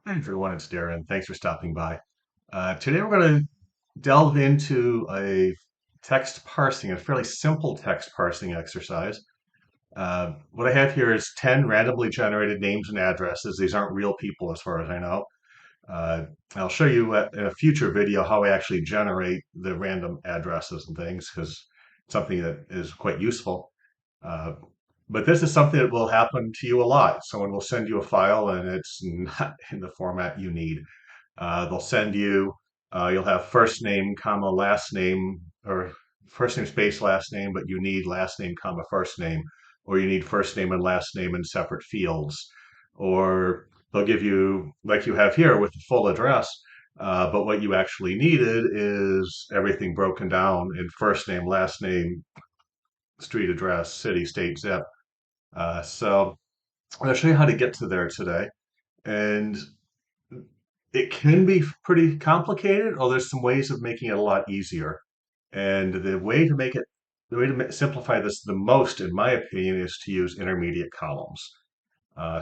Hey everyone, it's Darren. Thanks for stopping by. Today we're going to delve into a text parsing, a fairly simple text parsing exercise. What I have here is 10 randomly generated names and addresses. These aren't real people as far as I know. Uh, I'll show you in a future video how I actually generate the random addresses and things because it's something that is quite useful. Uh, but this is something that will happen to you a lot. Someone will send you a file and it's not in the format you need. They'll send you, you'll have first name, comma, last name, or first name space last name, but you need last name, comma, first name, or you need first name and last name in separate fields. Or they'll give you, like you have here with the full address, but what you actually needed is everything broken down in first name, last name, street address, city, state, zip. So I'm going to show you how to get to there today. And it can be pretty complicated, or there's some ways of making it a lot easier. And the way to simplify this the most, in my opinion, is to use intermediate columns.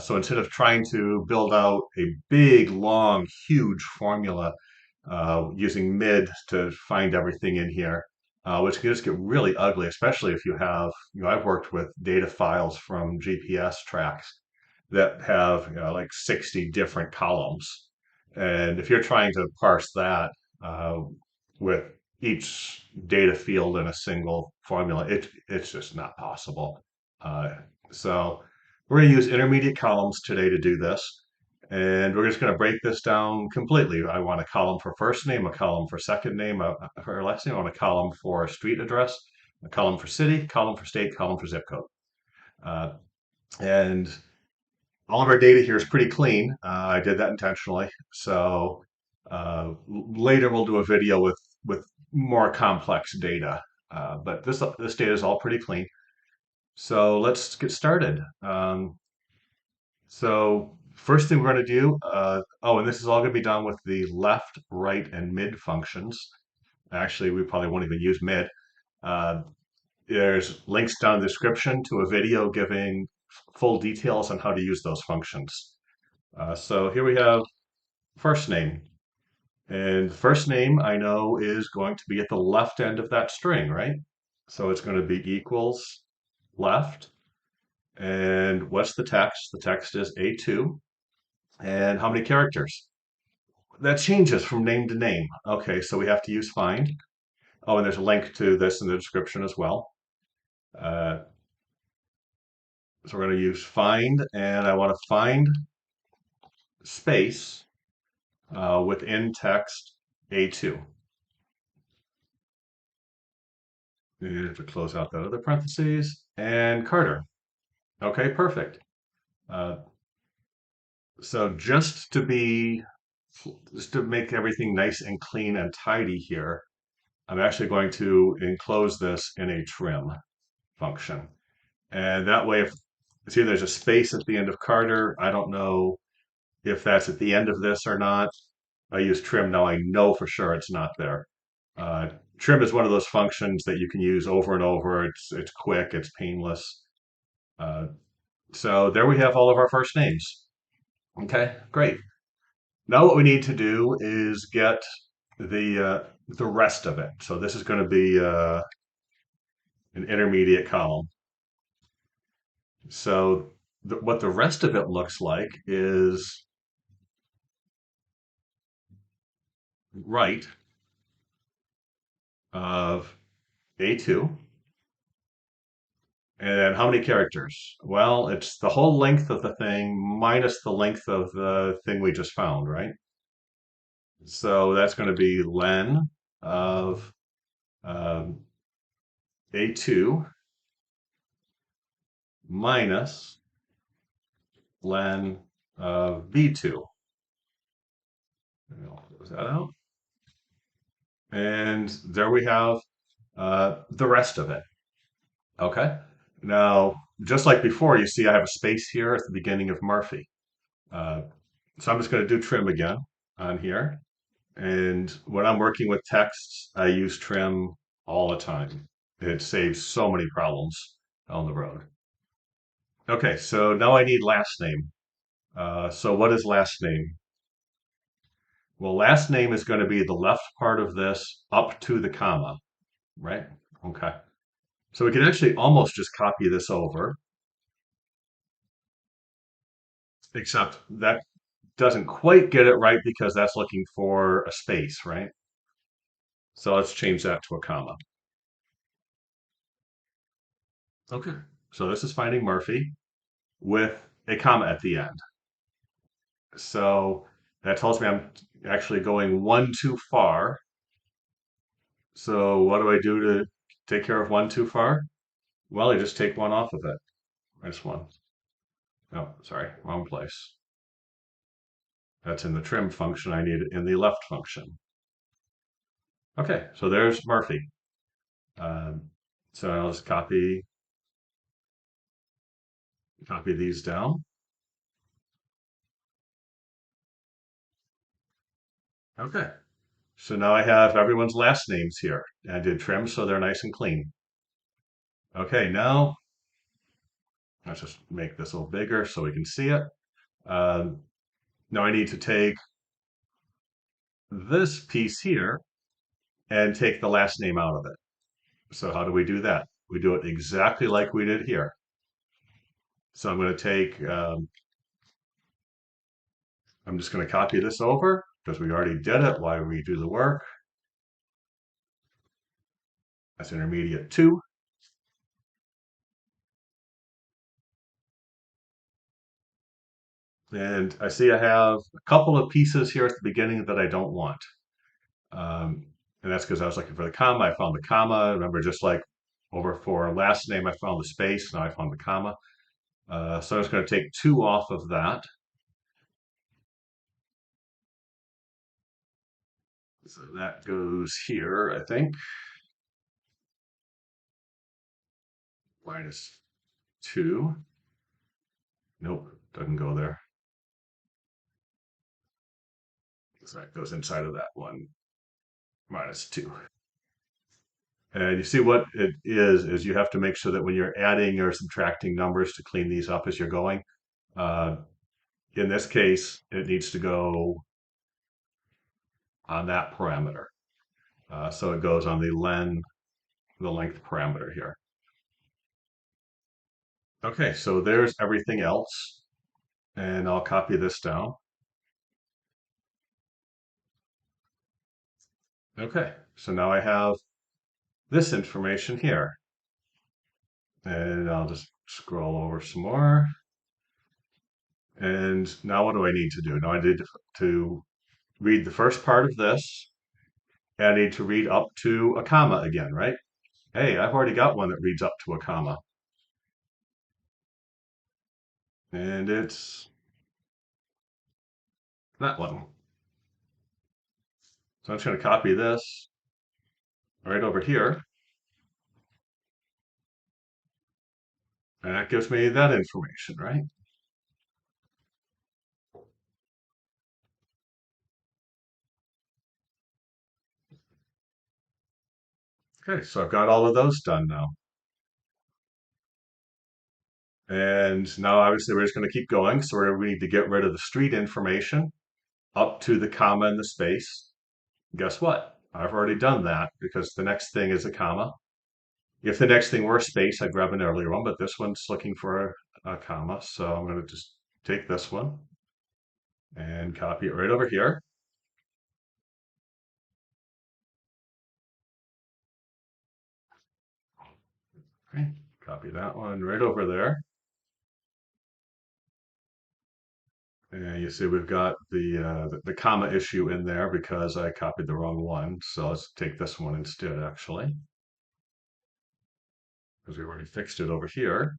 So instead of trying to build out a big, long, huge formula using mid to find everything in here, which can just get really ugly, especially if you have, I've worked with data files from GPS tracks that have, like 60 different columns. And if you're trying to parse that uh, with each data field in a single formula, it's just not possible. Uh, so we're going to use intermediate columns today to do this. And we're just going to break this down completely. I want a column for first name, a column for second name, for last name. I want a column for street address, a column for city, column for state, column for zip code. Uh, and all of our data here is pretty clean. I did that intentionally. So later we'll do a video with more complex data. But this data is all pretty clean. So let's get started. So first thing we're going to do, oh, and this is all going to be done with the left, right, and mid functions. Actually, we probably won't even use mid. Uh, there's links down in the description to a video giving full details on how to use those functions. So here we have first name. And first name I know is going to be at the left end of that string, right? So it's going to be equals left. And what's the text? The text is A2. And how many characters? That changes from name to name. Okay, so we have to use find. Oh, and there's a link to this in the description as well. Uh, so we're going to use find, and I want to find space within text A2. You have to close out that other parentheses. And Carter. Okay, perfect. Uh, so just to make everything nice and clean and tidy here, I'm actually going to enclose this in a trim function. And that way, if see there's a space at the end of Carter, I don't know if that's at the end of this or not. I use trim now. I know for sure it's not there. Uh, Trim is one of those functions that you can use over and over. It's quick, it's painless. Uh, so there we have all of our first names. Okay, great. Now what we need to do is get the rest of it. So this is going to be an intermediate column. So what the rest of it looks like is right of A2. And how many characters? Well, it's the whole length of the thing minus the length of the thing we just found, right? So that's going to be len of um, A2 minus len of B2. I'll close that out. And there we have the rest of it. Okay. Now, just like before, you see I have a space here at the beginning of Murphy. Uh, so I'm just going to do trim again on here. And when I'm working with texts, I use trim all the time. It saves so many problems on the road. Okay, so now I need last name. So what is last name? Well, last name is going to be the left part of this up to the comma, right? Okay. So we can actually almost just copy this over, except that doesn't quite get it right because that's looking for a space, right? So let's change that to a comma. Okay. So this is finding Murphy with a comma at the end. So that tells me I'm actually going one too far. So what do I do to take care of one too far? Well, I just take one off of it. This one. Oh, sorry, wrong place. That's in the trim function. I need it in the left function. Okay, so there's Murphy. Um, so I'll just copy these down. Okay, so now I have everyone's last names here. I did trim so they're nice and clean. Okay, now let's just make this a little bigger so we can see it. Um, Now I need to take this piece here and take the last name out of it. So how do we do that? We do it exactly like we did here. So I'm just going to copy this over because we already did it. Why redo the work? That's intermediate 2. And I see I have a couple of pieces here at the beginning that I don't want. Um, and that's because I was looking for the comma. I found the comma. Remember, just like over for last name, I found the space. Now I found the comma. So I'm just going to take 2 off of that. So that goes here, I think, minus 2. Nope, doesn't go there. So that goes inside of that one, minus 2. And you see what it is you have to make sure that when you're adding or subtracting numbers to clean these up as you're going, uh, in this case, it needs to go on that parameter. So it goes on the length parameter here. Okay, so there's everything else. And I'll copy this down. Okay, so now I have this information here. And I'll just scroll over some more. And now what do I need to do? Now I need to read the first part of this. And I need to read up to a comma again, right? Hey, I've already got one that reads up to a comma. And it's that one. So I'm just going to copy this right over here. And that gives me that information, right? Okay, so I've got all of those done now. And now obviously we're just going to keep going. So we need to get rid of the street information up to the comma and the space. Guess what? I've already done that because the next thing is a comma. If the next thing were a space, I'd grab an earlier one, but this one's looking for a comma. So I'm going to just take this one and copy it right over here. Okay, copy that one right over there. And you see we've got the comma issue in there because I copied the wrong one. So let's take this one instead, actually, because we already fixed it over here.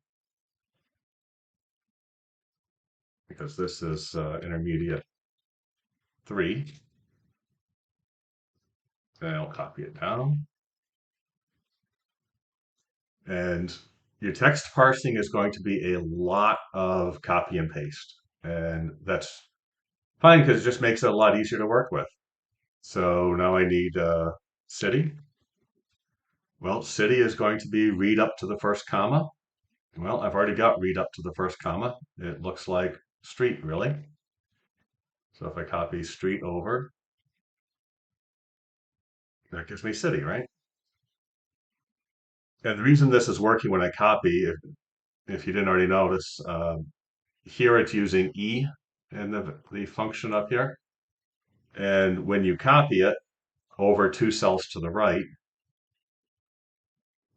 Because this is intermediate 3. And I'll copy it down. And your text parsing is going to be a lot of copy and paste. And that's fine because it just makes it a lot easier to work with. So now I need city. Well, city is going to be read up to the first comma. Well, I've already got read up to the first comma. It looks like street, really. So if I copy street over, That gives me city, right? And the reason this is working when I copy, if you didn't already notice, here it's using E in the function up here. And when you copy it over two cells to the right,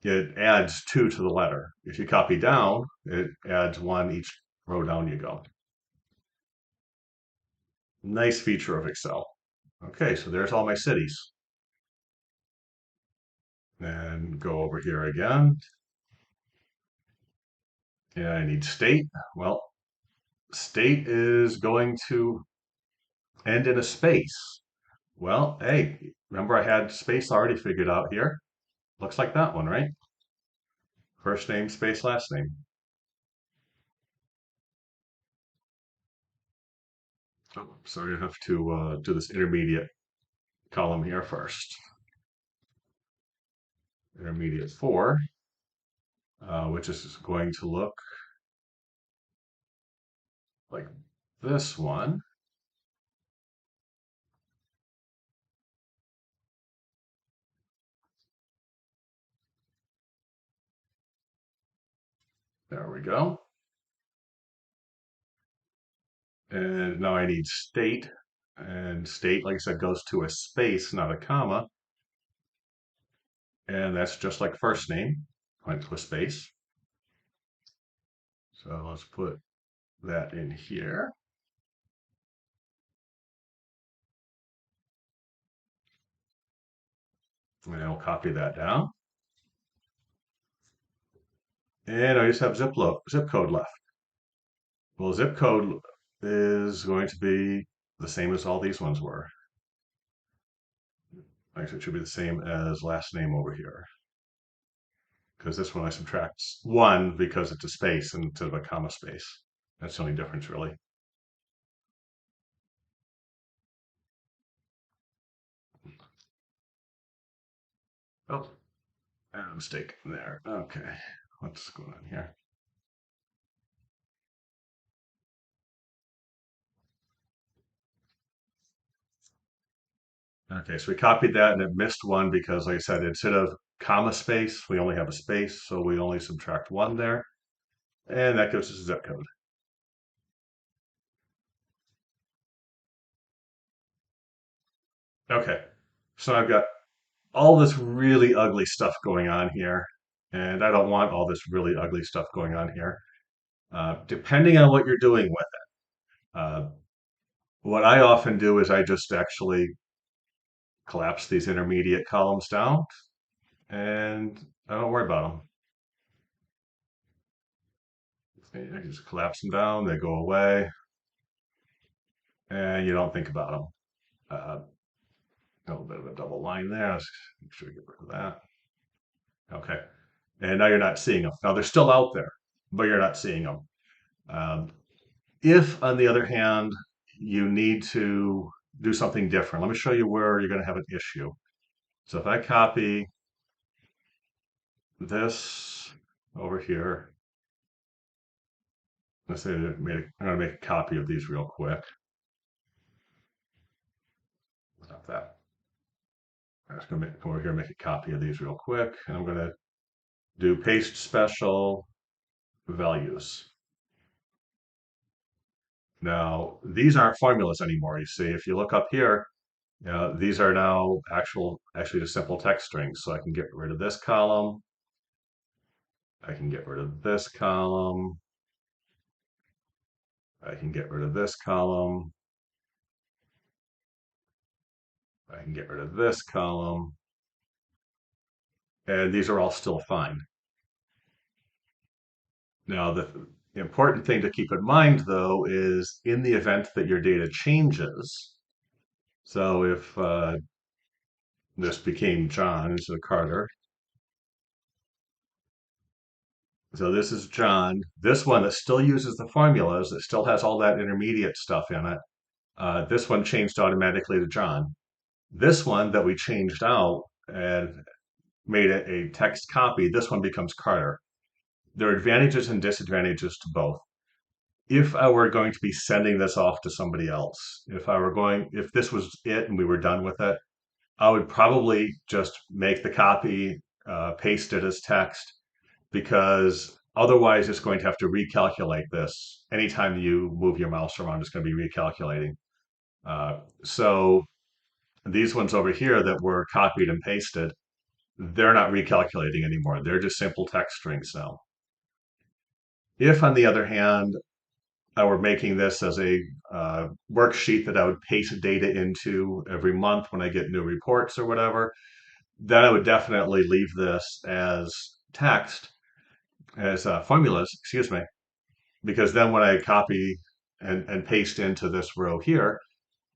it adds two to the letter. If you copy down, it adds one each row down you go. Nice feature of Excel. Okay, so there's all my cities. And go over here again. Yeah, I need state. Well, state is going to end in a space. Well, hey, remember I had space already figured out here? Looks like that one, right? First name, space, last name. Oh, so you have to do this intermediate column here first. Intermediate 4, which is going to look like this one. There we go. And now I need state. And state, like I said, goes to a space, not a comma. And that's just like first name, went to a space. So let's put that in here. And I'll copy that down. And I just have zip code left. Well, zip code is going to be the same as all these ones were. Actually, it should be the same as last name over here. Because this one I subtract one because it's a space instead of a comma space. That's the only difference, really. Oh, a mistake there. Okay, what's going on here? Okay, so we copied that and it missed one because, like I said, instead of comma space, we only have a space, so we only subtract one there, and that gives us a zip code. Okay, so I've got all this really ugly stuff going on here, and I don't want all this really ugly stuff going on here. Depending on what you're doing with it, what I often do is I just actually collapse these intermediate columns down, and I don't worry about them. I just collapse them down, they go away, and you don't think about them. A little bit of a double line there. Let's make sure we get rid of that. Okay. And now you're not seeing them. Now they're still out there, but you're not seeing them. Um, if, on the other hand, you need to do something different, let me show you where you're going to have an issue. So if I copy this over here, let's say I'm going to make a copy of these real quick. Stop that. I'm just going to come over here and make a copy of these real quick. And I'm going to do paste special values. Now, these aren't formulas anymore. You see, if you look up here, these are now actually just simple text strings. So I can get rid of this column. I can get rid of this column. I can get rid of this column. I can get rid of this column. And these are all still fine. Now, the important thing to keep in mind, though, is in the event that your data changes. So if this became John instead of Carter, so this is John. This one that still uses the formulas, that still has all that intermediate stuff in it. This one changed automatically to John. This one that we changed out and made it a text copy, this one becomes Carter. There are advantages and disadvantages to both. If I were going to be sending this off to somebody else, if this was it and we were done with it, I would probably just make the copy, paste it as text, because otherwise it's going to have to recalculate this. Anytime you move your mouse around, it's going to be recalculating. So these ones over here that were copied and pasted, they're not recalculating anymore. They're just simple text strings now. If, on the other hand, I were making this as a worksheet that I would paste data into every month when I get new reports or whatever, then I would definitely leave this as text, as formulas, excuse me, because then when I copy and paste into this row here,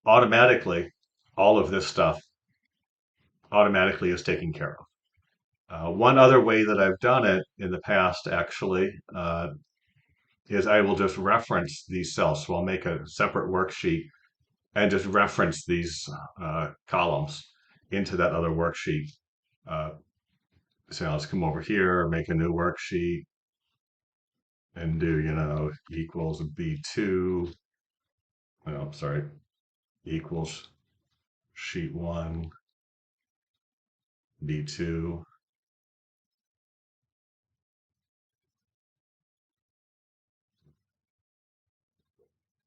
automatically all of this stuff automatically is taken care of. One other way that I've done it in the past actually is I will just reference these cells. So I'll make a separate worksheet and just reference these columns into that other worksheet. Uh, so let's come over here, make a new worksheet and do, equals B2, oh, sorry, equals sheet one, B2.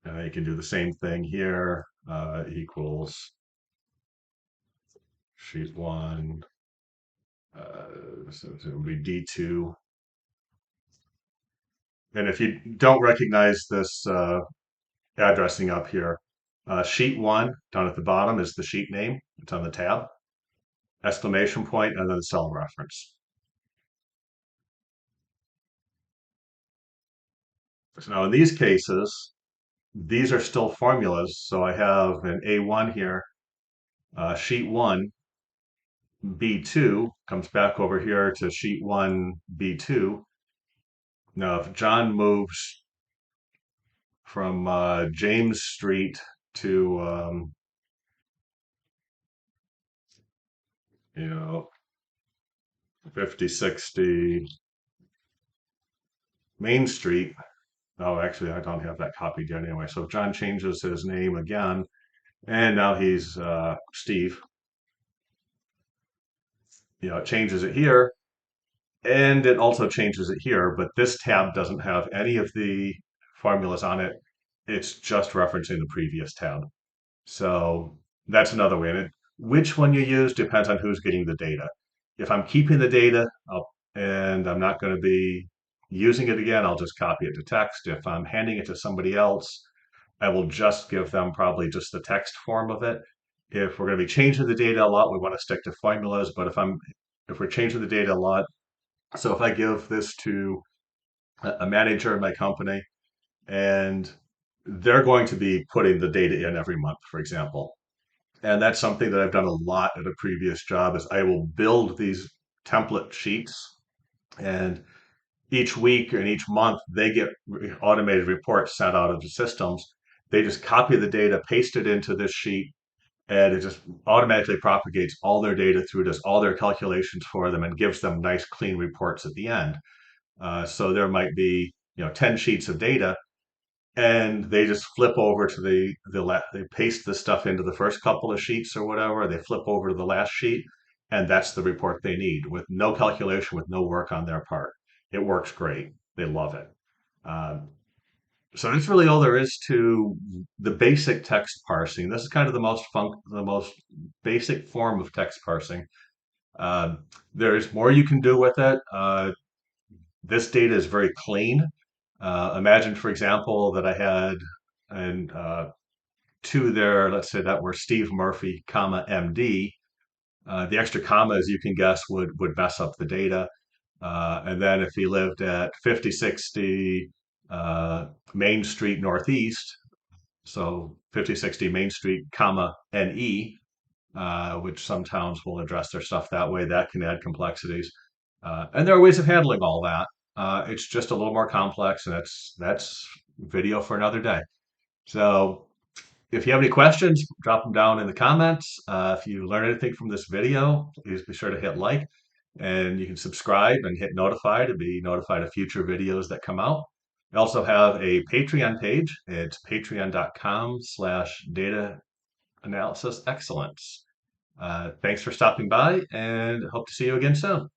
And you can do the same thing here, equals sheet one, so it would be D2. And if you don't recognize this addressing up here, sheet one down at the bottom is the sheet name. It's on the tab, exclamation point, and then the cell reference. So now in these cases, these are still formulas. So I have an A1 here, sheet one, B2 comes back over here to sheet one, B2. Now, if John moves from James Street to, 5060 Main Street. Oh, actually, I don't have that copied yet anyway. So if John changes his name again, and now he's Steve, it changes it here, and it also changes it here, but this tab doesn't have any of the formulas on it. It's just referencing the previous tab. So that's another way. Which one you use depends on who's getting the data. If I'm keeping the data and I'm not going to be using it again, I'll just copy it to text. If I'm handing it to somebody else, I will just give them probably just the text form of it. If we're going to be changing the data a lot, we want to stick to formulas. But if we're changing the data a lot, so if I give this to a manager in my company and they're going to be putting the data in every month, for example, and that's something that I've done a lot at a previous job is I will build these template sheets, and each week and each month they get automated reports sent out of the systems. They just copy the data, paste it into this sheet, and it just automatically propagates all their data through, does all their calculations for them, and gives them nice clean reports at the end. So there might be 10 sheets of data, and they just flip over to they paste the stuff into the first couple of sheets or whatever. They flip over to the last sheet, and that's the report they need with no calculation, with no work on their part. It works great. They love it. Um, so that's really all there is to the basic text parsing. This is kind of the most basic form of text parsing. Uh, there's more you can do with it. This data is very clean. Imagine, for example, that I had and two there, let's say that were Steve Murphy, comma MD. The extra comma, as you can guess, would mess up the data. And then if he lived at 5060 Main Street Northeast, so 5060 Main Street, comma NE, which some towns will address their stuff that way. That can add complexities. And there are ways of handling all that. It's just a little more complex, and that's video for another day. So if you have any questions, drop them down in the comments. If you learn anything from this video, please be sure to hit like, and you can subscribe and hit notify to be notified of future videos that come out. I also have a Patreon page. It's patreon.com/data analysis excellence. Thanks for stopping by and hope to see you again soon.